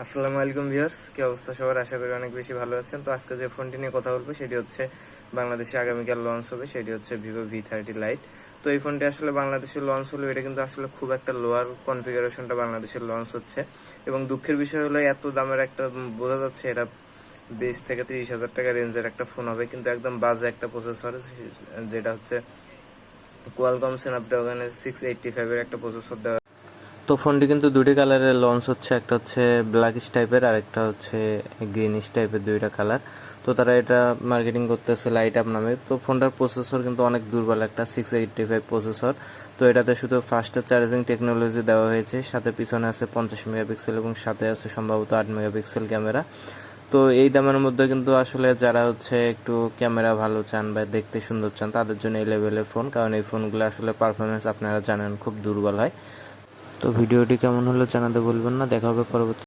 আসসালামু আলাইকুম ভিউয়ার্স, কি অবস্থা সবার? আশা করি অনেক বেশি ভালো আছেন। তো আজকে যে ফোনটি নিয়ে কথা বলবো সেটি হচ্ছে বাংলাদেশে আগামীকাল লঞ্চ হবে, সেটি হচ্ছে ভিভো V30 লাইট। তো এই ফোনটি আসলে বাংলাদেশে লঞ্চ হলো, এটা কিন্তু আসলে খুব একটা লোয়ার কনফিগারেশনটা বাংলাদেশের লঞ্চ হচ্ছে। এবং দুঃখের বিষয় হলো এত দামের একটা বোঝা যাচ্ছে এটা 20 থেকে 30 হাজার টাকা রেঞ্জের একটা ফোন হবে, কিন্তু একদম বাজে একটা প্রসেসর, যেটা হচ্ছে কোয়ালকম স্ন্যাপড্রাগনের 685 এর একটা প্রসেসর দেওয়া। তো ফোনটি কিন্তু দুটি কালারের লঞ্চ হচ্ছে, একটা হচ্ছে ব্ল্যাকিশ টাইপের আর একটা হচ্ছে গ্রিনিশ টাইপের, দুইটা কালার। তো তারা এটা মার্কেটিং করতেছে লাইট আপ নামে। তো ফোনটার প্রসেসর কিন্তু অনেক দুর্বল, একটা 685 প্রসেসর। তো এটাতে শুধু ফাস্টার চার্জিং টেকনোলজি দেওয়া হয়েছে, সাথে পিছনে আছে 50 মেগাপিক্সেল এবং সাথে আছে সম্ভবত 8 মেগাপিক্সেল ক্যামেরা। তো এই দামের মধ্যে কিন্তু আসলে যারা হচ্ছে একটু ক্যামেরা ভালো চান বা দেখতে সুন্দর চান তাদের জন্য এই লেভেলের ফোন, কারণ এই ফোনগুলো আসলে পারফরমেন্স আপনারা জানেন খুব দুর্বল হয়। তো ভিডিওটি কেমন হলো জানাতে বলবেন না। দেখা হবে পরবর্তী